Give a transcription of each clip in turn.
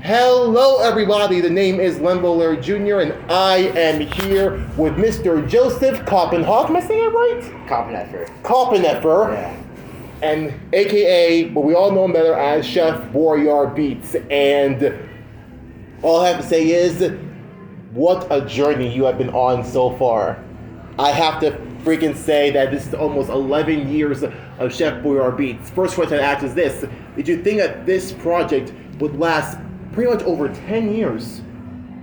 Hello everybody, the name is Lemboler Jr. and I am here with Mr. Joseph Koppenhoff. Am I saying it right? Koppenhoff. Yeah. And aka, but we all know him better as Chef Boyarbeatz. And all I have to say is, what a journey you have been on so far. I have to freaking say that this is almost 11 years of Chef Boyarbeatz. First question I ask is this: did you think that this project would last pretty much over 10 years?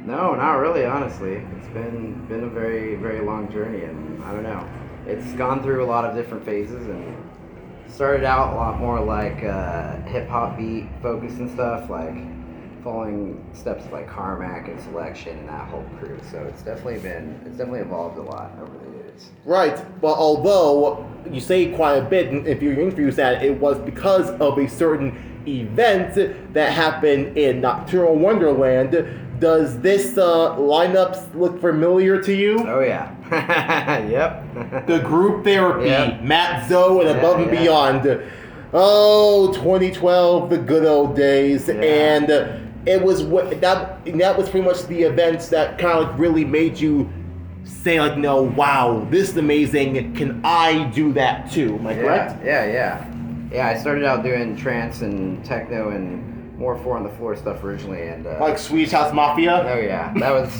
No, not really, honestly. It's been a very, very long journey, and I don't know. It's gone through a lot of different phases, and started out a lot more like hip-hop beat focus and stuff, like following steps of like Carmack and Selection and that whole crew. So it's definitely evolved a lot over the years. Right, but although you say quite a bit in your interviews that it was because of a certain event that happened in Nocturnal Wonderland, does this lineup look familiar to you? Oh yeah. Yep. The group therapy, Yep. Matt Zoe and Above and Beyond. Oh, 2012, the good old days. Yeah. And it was that was pretty much the events that kind of like really made you say like, no, wow, this is amazing. Can I do that too? Am I correct? Yeah, I started out doing trance and techno and more four on the floor stuff originally, and Like Swedish House Mafia? oh yeah,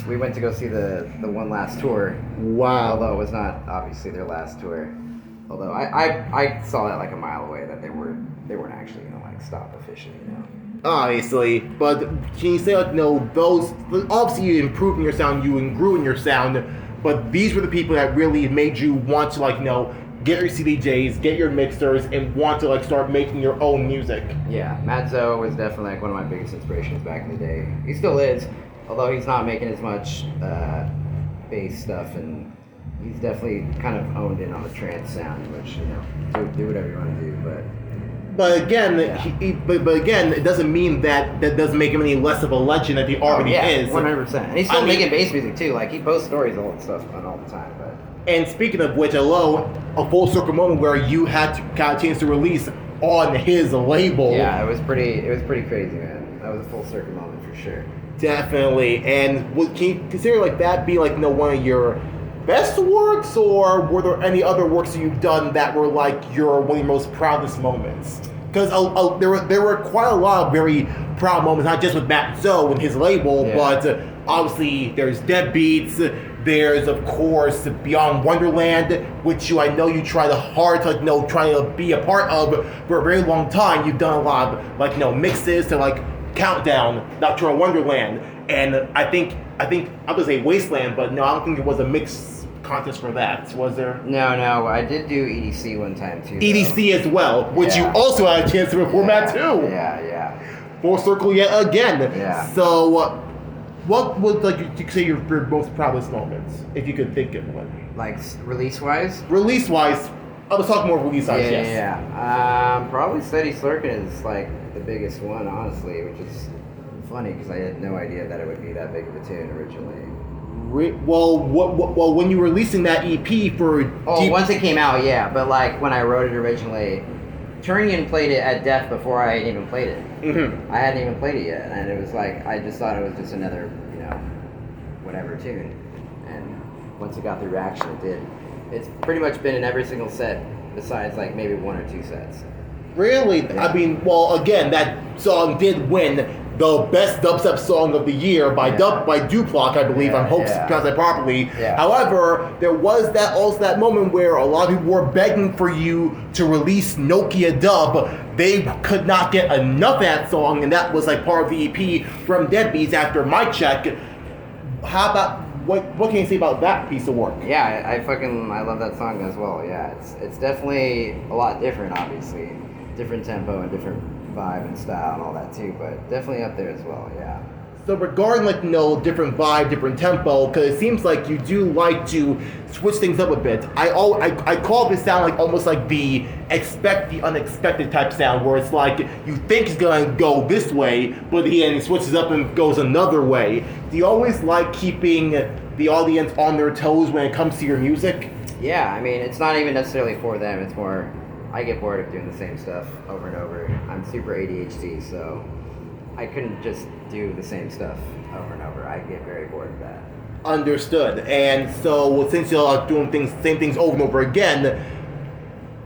we went to go see the one last tour. Wow. Although it was not obviously their last tour. Although I saw that like a mile away that they weren't actually gonna like stop officially, you know. Obviously, but can you say like, no, those, obviously you improved in your sound, you grew in your sound, but these were the people that really made you want to like, you know, get your CDJs, get your mixers, and want to like start making your own music. Yeah, Matt Zoe was definitely like one of my biggest inspirations back in the day. He still is, although he's not making as much bass stuff, and he's definitely kind of honed in on the trance sound, which, you know, do whatever you want to do, But again, Yeah. but again, it doesn't mean that doesn't make him any less of a legend that he already is. 100%. And he's still making bass music too. Like, he posts stories all that stuff on all the time. But And speaking of which, hello, a full circle moment where you had to kind of chance to release on his label. yeah, it was pretty crazy, man. That was a full circle moment for sure. Definitely. And can you consider like that be like, you know, one of your best works, or were there any other works that you've done that were like one of your most proudest moments? Because there were quite a lot of very proud moments, not just with Matt Zoe and his label, but obviously there's Deadbeats, there's of course Beyond Wonderland, which I know you tried hard to like, you know, try to be a part of for a very long time. You've done a lot of like, you know, mixes to like Countdown, Nocturnal Wonderland, and I think I'm gonna say Wasteland, but no, I don't think there was a mix contest for that, was there? No, I did do EDC one time too. EDC as well, which you Yeah. also had a chance to perform at too. Yeah. Full circle yet again. Yeah. So, what would like you say your most proudest moments, if you could think of one? Like, release-wise? Release-wise, I was talking more release-wise, yes. Yeah. Probably Steady Slurkin is like the biggest one, honestly, which is funny because I had no idea that it would be that big of a tune originally. Well, when you were releasing that EP for... Once it came out, yeah. But like when I wrote it originally, Turnian played it at Def before I even played it. Mm-hmm. I hadn't even played it yet, and it was like, I just thought it was just another, you know, whatever tune. And once it got the reaction it did, it's pretty much been in every single set besides like maybe one or two sets. Really? Yeah. I mean, well, again, that song did win the best dubstep song of the year by Duplock, I believe. I hope to pronounce that properly. Yeah. However, there was that moment where a lot of people were begging for you to release Nokia Dub. They could not get enough of that song, and that was like part of the EP from Deadbeats after Mic Check. How about what can you say about that piece of work? Yeah, I love that song as well. Yeah, it's definitely a lot different, obviously, different tempo and different vibe and style and all that too, but definitely up there as well. Yeah. So regarding like, you know, different vibe, different tempo, because it seems like you do like to switch things up a bit. I call this sound like almost like the expect the unexpected type sound, where it's like you think it's gonna go this way, but he switches up and goes another way. Do you always like keeping the audience on their toes when it comes to your music? Yeah, I mean, it's not even necessarily for them. It's more, I get bored of doing the same stuff over and over. I'm super ADHD, so I couldn't just do the same stuff over and over. I get very bored of that. Understood. And so since you're doing same things over and over again,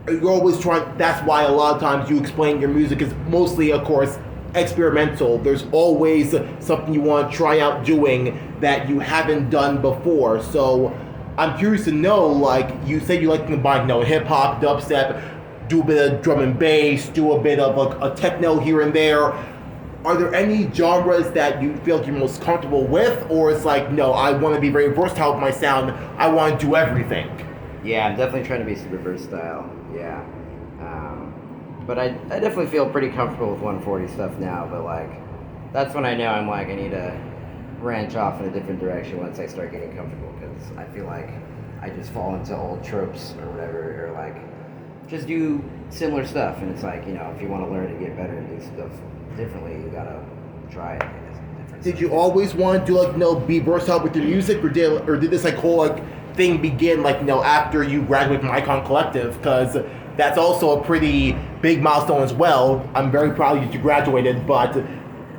you're always trying. That's why a lot of times you explain your music is mostly, of course, experimental. There's always something you want to try out doing that you haven't done before. So I'm curious to know, like you said, you like to combine, hip hop, dubstep, do a bit of drum and bass, do a bit of like a techno here and there. Are there any genres that you feel like you're most comfortable with, or it's like, no, I want to be very versatile with my sound. I want to do everything. Yeah, I'm definitely trying to be super versatile. Yeah. But I definitely feel pretty comfortable with 140 stuff now, but like, that's when I know I'm like, I need to branch off in a different direction once I start getting comfortable, because I feel like I just fall into old tropes or whatever, or like, just do similar stuff, and it's like, if you want to learn and get better and do stuff differently, you gotta try it. Did you always want to do be versatile with your music, or did this whole thing begin after you graduated from Icon Collective? Because that's also a pretty big milestone as well. I'm very proud that you graduated, but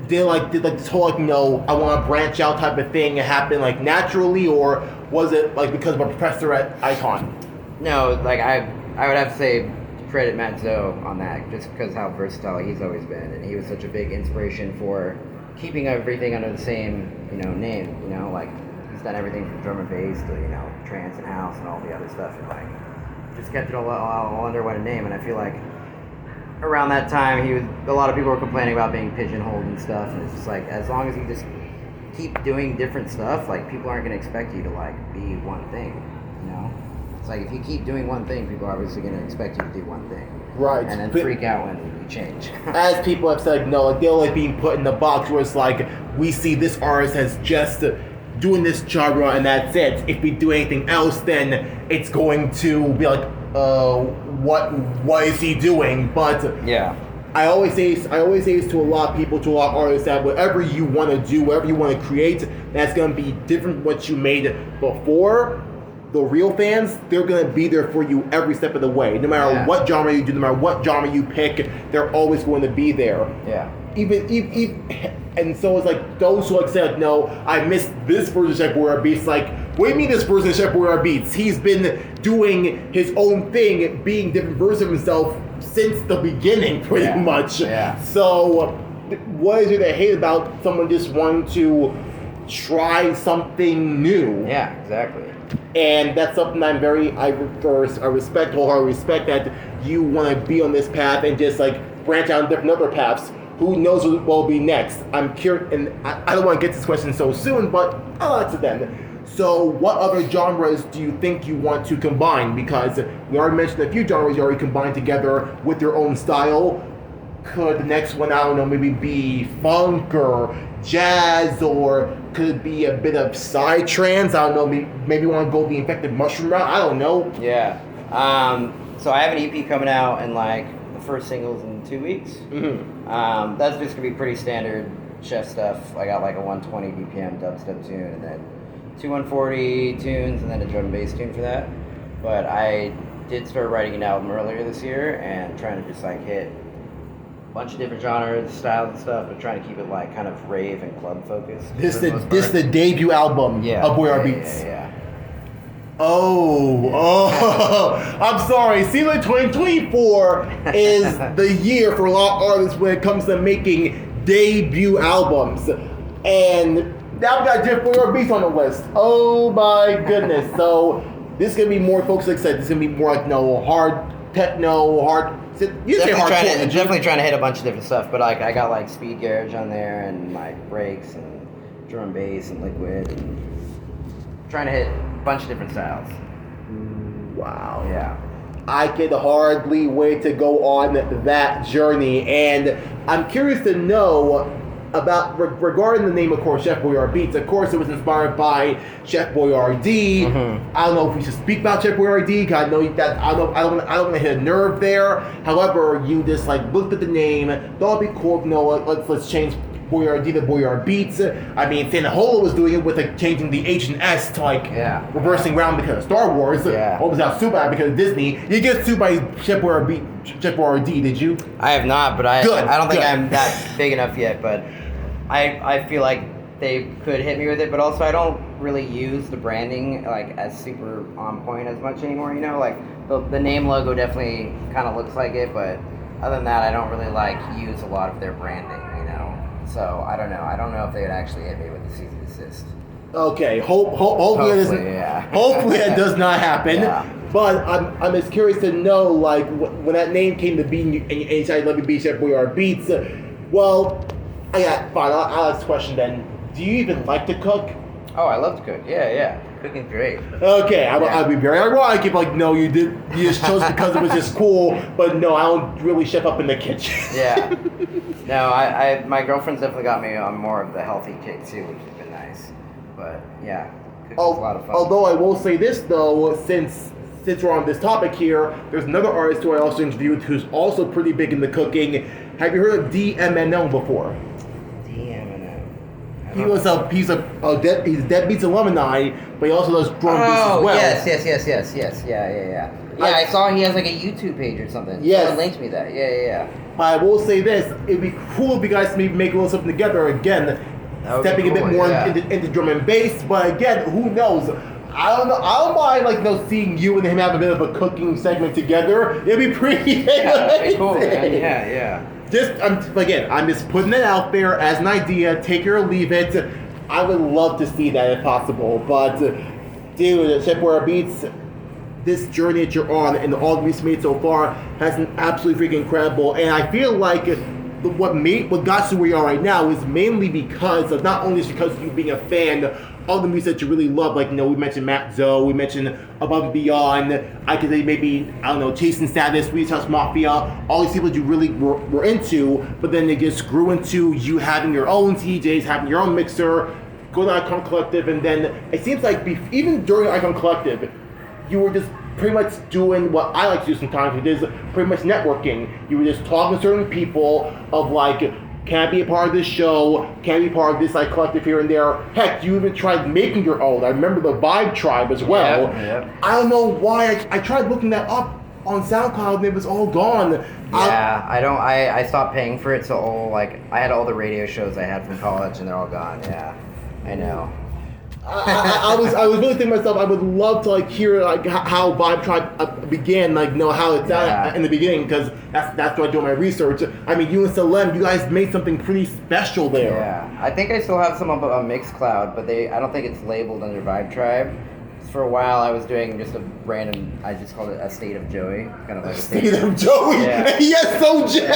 did this whole I want to branch out type of thing happen naturally, or was it because of a professor at Icon? No, I would have to say credit Matt Zoe on that, just because how versatile he's always been, and he was such a big inspiration for keeping everything under the same name. He's done everything from drum and bass to trance and house and all the other stuff, and just kept it all under one name. And I feel like around that time a lot of people were complaining about being pigeonholed and stuff, and it's just as long as you just keep doing different stuff, people aren't going to expect you to be one thing. It's if you keep doing one thing, people are obviously going to expect you to do one thing. Right. And then freak out when you change. As people have said, they're being put in the box where it's we see this artist as just doing this genre and that's it. If we do anything else, then it's going to be what is he doing? But yeah. I always say this to a lot of people, to a lot of artists, that whatever you want to do, whatever you want to create, that's going to be different from what you made before. The real fans, they're going to be there for you every step of the way. No matter what genre you do, no matter what genre you pick, they're always going to be there. Yeah. Even and so it's those who said, no, I missed this version of Chef Boyarbeatz. What do you mean this version of Chef Boyarbeatz? He's been doing his own thing, being different versions of himself since the beginning, pretty much. Yeah. So what is it that hate about someone just wanting to try something new? Yeah, exactly. And that's something I respect wholeheartedly respect, that you want to be on this path and just branch out on different other paths. Who knows what will be next? I'm curious, and I don't want to get this question so soon, but I'll answer then. So what other genres do you think you want to combine? Because we already mentioned a few genres you already combined together with your own style. Could the next one, I don't know, maybe be funk or jazz, or could it be a bit of psytrance? I don't know, maybe you want to go the Infected Mushroom route? I don't know. Yeah. So I have an EP coming out, and the first single's in 2 weeks. Mm-hmm. That's just gonna be pretty standard Chef stuff. I got a 120 BPM dubstep tune, and then 2 140 tunes, and then a drum and bass tune for that. But I did start writing an album earlier this year, and trying to just hit a bunch of different genres, styles and stuff, but trying to keep it kind of rave and club focused. This is the debut album of Boyarbeatz. Yeah. Oh, I'm sorry. See, 2024 is the year for a lot of artists when it comes to making debut albums. And now we got Chef Boyarbeatz on the list. Oh my goodness. So this is going to be more, folks, like I said, this is going to be more hard techno, hard. Definitely trying to hit a bunch of different stuff, but I got speed garage on there, and breaks and drum and bass and liquid, and trying to hit a bunch of different styles. Wow. Yeah. I can hardly wait to go on that journey, and I'm curious to know about, regarding the name, of course, Chef Boyarbeatz. Of course, it was inspired by Chef Boyardee. Mm-hmm. I don't know if we should speak about Chef Boyardee, because I know that I don't want to hit a nerve there. However, you just looked at the name, thought it'd be cool. Let's change Boyardee to Boyarbeatz. I mean, Santahola was doing it with changing the H and S to reversing around because of Star Wars. Yeah. Or was out sued by because of Disney. You get sued by Chef Boyardee, did you? I have not, but I don't think I'm that big enough yet. But I feel like they could hit me with it, but also I don't really use the branding like as super on point as much anymore. You know, like the name logo definitely kind of looks like it, but other than that, I don't really like use a lot of their branding. You know, so I don't know. I don't know if they would actually hit me with the cease and desist. Okay, hopefully that does not happen. Yeah. But I'm just curious to know, like, when that name came to be, and you decided let me be Chef Boyarbeatz. Well, fine. I'll ask the question then. Do you even like to cook? Oh, I love to cook. Yeah. Cooking's great. Okay, I'll be very ironic if like, no, you just chose because it was just cool, but no, I don't really chef up in the kitchen. Yeah. No, my girlfriend's definitely got me on more of the healthy kick too, which has been nice. But yeah, cooking's a lot of fun. Although I will say this though, since we're on this topic here, there's another artist who I also interviewed who's also pretty big in the cooking. Have you heard of DNMO before? He's Deadbeats alumni, but he also does drum beats as well. Yes. Yeah. Yeah, I saw he has like a YouTube page or something. Yes. Someone linked me that. Yeah. I will say this: it'd be cool if you guys maybe make a little something together again, stepping a bit more into drum and bass. But again, who knows? I don't know. I don't mind seeing you and him have a bit of a cooking segment together. It'd be pretty. Yeah, that'd be cool, man. Yeah. I'm just putting it out there as an idea. Take it or leave it. I would love to see that if possible. But, dude, Chef Boyarbeatz, this journey that you're on and all the music made so far has been absolutely freaking incredible. And I feel like what got you where you are right now is mainly because of not only because of you being a fan of the music that you really love, like, we mentioned Matt Zoe, we mentioned Above and Beyond, I could say maybe, Chasing Status, Swedish House Mafia, all these people that you really were into, but then they just grew into you having your own DJs, having your own mixer, going to Icon Collective, and then it seems like even during Icon Collective, you were just pretty much doing what I like to do sometimes, which is pretty much networking. You were just talking to certain people of like, can I be a part of this show? Can I be part of this collective here and there? Heck, you even tried making your own. I remember the Vibe Tribe as well. Yep. I don't know why. I tried looking that up on SoundCloud and it was all gone. Yeah, I stopped paying for it, so I had all the radio shows I had from college and they're all gone. Yeah, I know. I was really thinking to myself, I would love to hear how Vibe Tribe began, how it sounded in the beginning, because that's what I do my research. I mean, you and Salem, you guys made something pretty special there. Yeah, I think I still have some on Mixcloud, but I don't think it's labeled under Vibe Tribe. For a while, I was doing just a random, I just called it A State of Joey, kind of like a State of Joey. Yeah. Yes, OJ.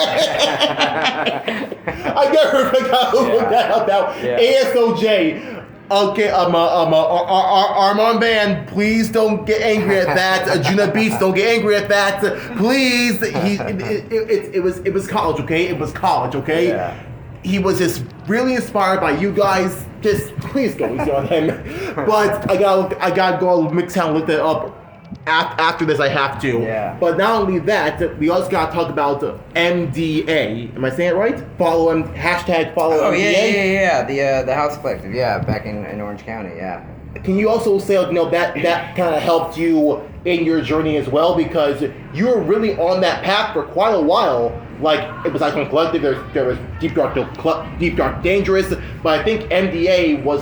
I never forgot who put that up now. ASOJ. Okay, Armand Band, please don't get angry at that. Juna Beats, don't get angry at that. Please, it was college, okay? It was college, okay? Yeah. He was just really inspired by you guys. Just please go easy on him. But I gotta go to Mixtown and look that up. After this, I have to. Yeah. But not only that, we also gotta talk about MDA. Am I saying it right? Follow MDA. Oh yeah. The House Collective. Yeah, back in Orange County. Yeah. Can you also say that kind of helped you in your journey as well, because you were really on that path for quite a while. It was Icon Collective. There was Deep Dark Dangerous. But I think MDA was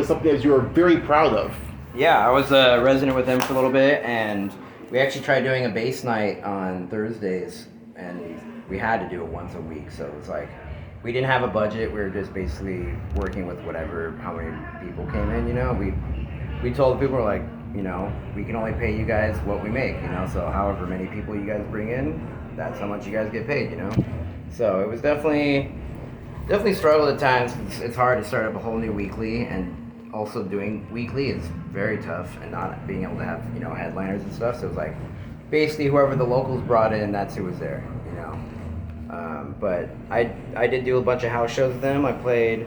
something that you were very proud of. Yeah, I was a resident with them for a little bit, and we actually tried doing a bass night on Thursdays, and we had to do it once a week, so it was we didn't have a budget. We were just basically working with how many people came in, We told the people, we can only pay you guys what we make, so however many people you guys bring in, that's how much you guys get paid, So it was definitely struggled at times. It's hard to start up a whole new weekly, and also doing weekly is very tough, and not being able to have headliners and stuff. So it was basically whoever the locals brought in, that's who was there, But I did do a bunch of house shows with them. I played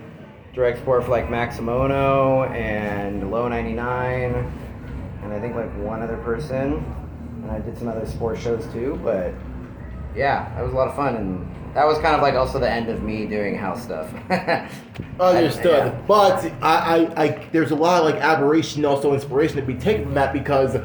direct support for Maximono and Low 99, and I think one other person, and I did some other sports shows too. But yeah, that was a lot of fun, and that was kind of also the end of me doing house stuff. Understood. Yeah. But I there's a lot of aberration, also inspiration to be taken from that, because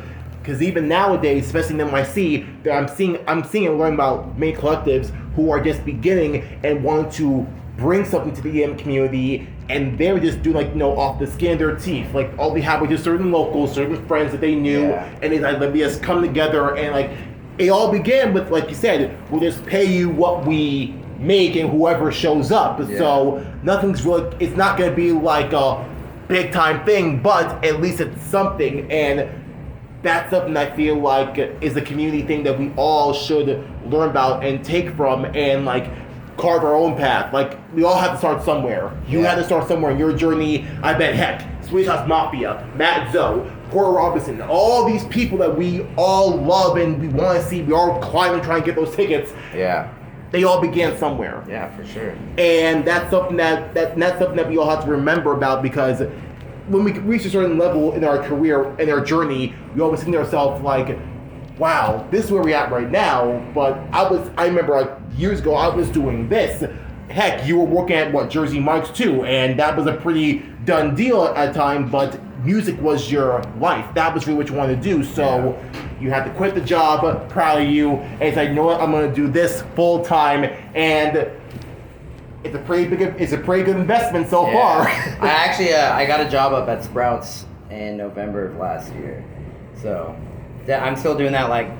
even nowadays, especially in NYC, I'm seeing and learning about many collectives who are just beginning and want to bring something to the EDM community, and they would just do like, off the skin of their teeth. Like, all they had was just certain locals, certain friends that they knew, and they like, let me just come together, and like, it all began with, like you said, we'll just pay you what we make and whoever shows up. So nothing's really, it's not going to be like a big time thing, but at least it's something, and that's something I feel like is a community thing that we all should learn about and take from, and like carve our own path. Like, we all have to start somewhere. You had to start somewhere in your journey. I bet, heck, Swedish House Mafia, Matt Zoe, Porter Robinson, all these people that we all love and we want to see, we all climbing trying to get those tickets. Yeah. They all began somewhere. Yeah, for sure. And that's something that's something that we all have to remember about, because when we reach a certain level in our career, in our journey, we always think to ourselves like, wow, this is where we're at right now, but I remember like years ago I was doing this. Heck, you were working at Jersey Mike's too, and that was a pretty done deal at the time, but music was your life. That was really what you wanted to do, so you had to quit the job, proud of you, and it's like, you know what, I'm going to do this full time, and it's a pretty good investment so far. I actually, I got a job up at Sprouts in November of last year, so I'm still doing that, like,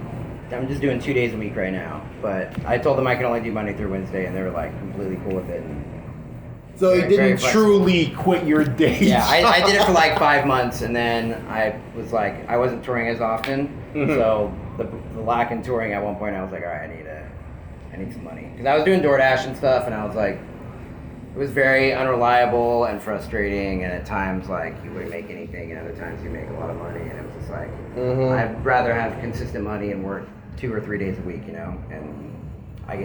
I'm just doing 2 days a week right now, but I told them I can only do Monday through Wednesday, and they were like completely cool with it. So you didn't truly quit your day job. I did it for like 5 months, and then I was like, I wasn't touring as often, so the lack in touring at one point, I was like, all right, I need some money, because I was doing DoorDash and stuff, and I was like, it was very unreliable and frustrating, and at times like you wouldn't make anything, and other times you make a lot of money, and it was just like, I'd rather have consistent money and work 2 or 3 days a week, and I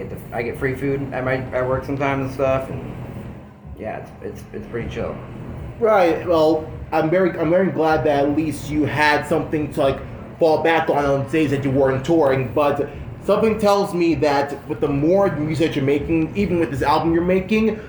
get free food at work sometimes and stuff, and yeah, it's pretty chill. Right. Well, I'm very glad that at least you had something to like fall back on days that you weren't touring. But something tells me that with the more music that you're making, even with this album you're making,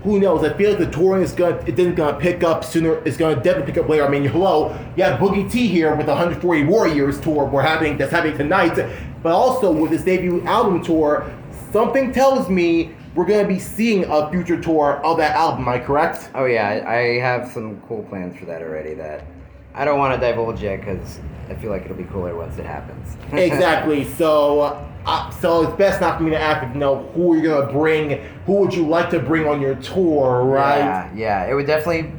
who knows? I feel like the touring is gonna pick up sooner. It's gonna definitely pick up later. I mean, hello, you have Boogie T here with the 140 Warriors tour that's happening tonight. But also with this debut album tour, something tells me we're going to be seeing a future tour of that album, am I correct? Oh yeah, I have some cool plans for that already that I don't want to divulge yet, because I feel like it'll be cooler once it happens. Exactly, so it's best not for me to ask, who you're going to bring, who would you like to bring on your tour, right? Yeah, it would definitely,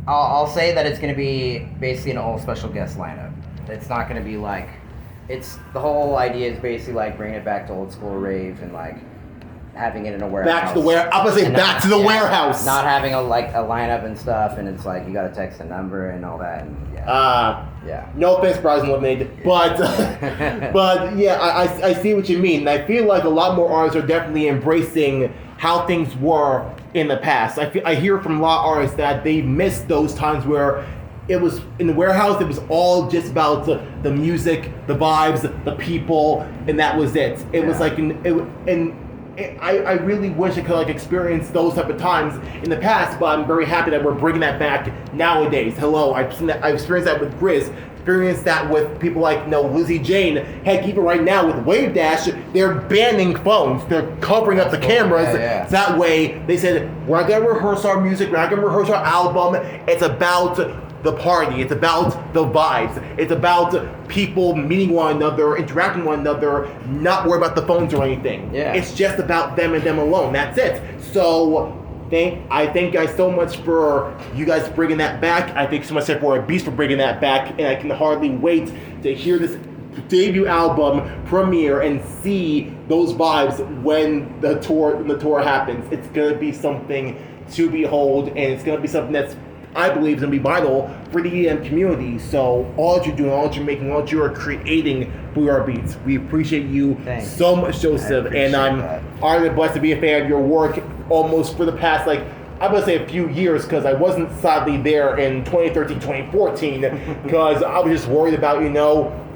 I'll say that it's going to be basically an all special guest lineup. It's not going to be like, the whole idea is basically like bringing it back to old school rave and like, having it in a warehouse. Back to the warehouse. I'm gonna say back to the warehouse. Not having a lineup and stuff, and it's like you gotta text a number and all that. And No offense, Proudest Eliminated, but but yeah, I see what you mean. And I feel like a lot more artists are definitely embracing how things were in the past. I hear from a lot of artists that they missed those times where it was in the warehouse. It was all just about the music, the vibes, the people, and that was it. It was like I really wish I could like experience those type of times in the past, but I'm very happy that we're bringing that back nowadays. Hello, I've experienced that with Grizz, experienced that with people like Lizzie Jane. Heck, even right now with Wave Dash, they're banning phones. They're covering up the cameras. That way, they said, we're not gonna rehearse our music, we're not gonna rehearse our album. It's about the party, it's about the vibes, it's about people meeting one another, interacting with one another, not worry about the phones or anything. It's just about them and them alone. That's it. So I thank you guys so much for you guys bringing that back. I thank so much Chef Boyarbeatz for bringing that back, and I can hardly wait to hear this debut album premiere and see those vibes when the tour happens. It's gonna be something to behold, and it's gonna be something that's, I believe, is going to be vital for the EDM community. So all that you're doing, all that you're making, all that you are creating, Boyarbeatz, we appreciate you so much, Joseph. And I'm honored and blessed to be a fan of your work almost for the past, I'm going to say a few years, because I wasn't sadly there in 2013, 2014, because I was just worried about,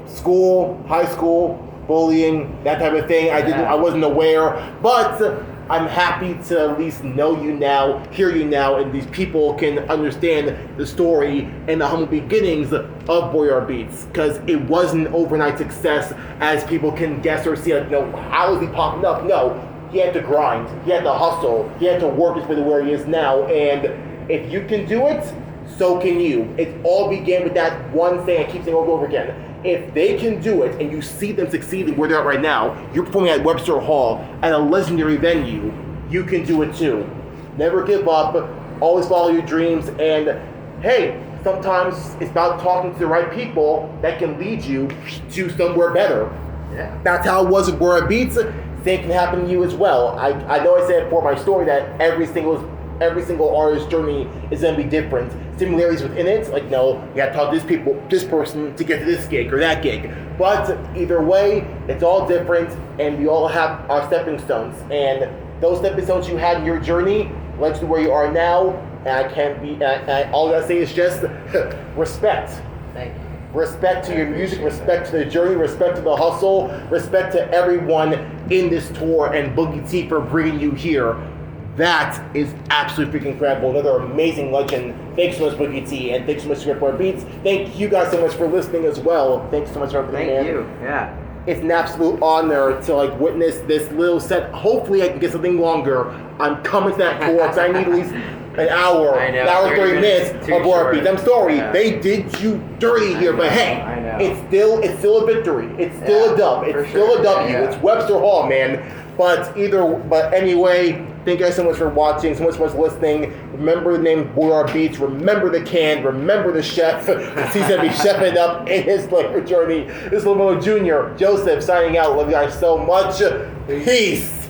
school, high school, bullying, that type of thing. I wasn't aware, but I'm happy to at least know you now, hear you now, and these people can understand the story and the humble beginnings of Boyarbeatz, because it wasn't overnight success as people can guess or see, how is he popping up? No, he had to grind, he had to hustle, he had to work his way to where he is now. And if you can do it, so can you. It all began with that one thing I keep saying over and over again. If they can do it and you see them succeeding where they're at right now, you're performing at Webster Hall at a legendary venue, you can do it too. Never give up, always follow your dreams, and hey, sometimes it's about talking to the right people that can lead you to somewhere better. Yeah. That's how it was with Boyarbeatz. Same can happen to you as well. I know I said for my story that every single artist's journey is going to be different. Similarities within it, like no, you got to talk to this person to get to this gig or that gig. But either way, it's all different, and we all have our stepping stones. And those stepping stones you had in your journey led you to where you are now. And all I gotta say is just respect. Thank you. Respect to your music, respect to the journey, respect to the hustle, respect to everyone in this tour, and Boogie T for bringing you here. That is absolutely freaking incredible. Another amazing legend. Thanks so much, Boogie T, and thanks so much, Chef Boyarbeatz. Thank you guys so much for listening as well. Thanks so much for everything, man. Thank you. Yeah. It's an absolute honor to witness this little set. Hopefully, I can get something longer. I'm coming to that tour because I need at least an hour, I know, an hour 30 minutes of Boyarbeatz. I'm sorry, they did you dirty here, but hey, it's still a victory. It's still a dub. It's still a W. It's Webster Hall, man. But anyway, thank you guys so much for watching, so much for listening. Remember the name Boyarbeatz, remember the can, remember the chef. He's gonna be chefing up in his flavor journey. This is Limo Jr. Joseph signing out. Love you guys so much. Peace.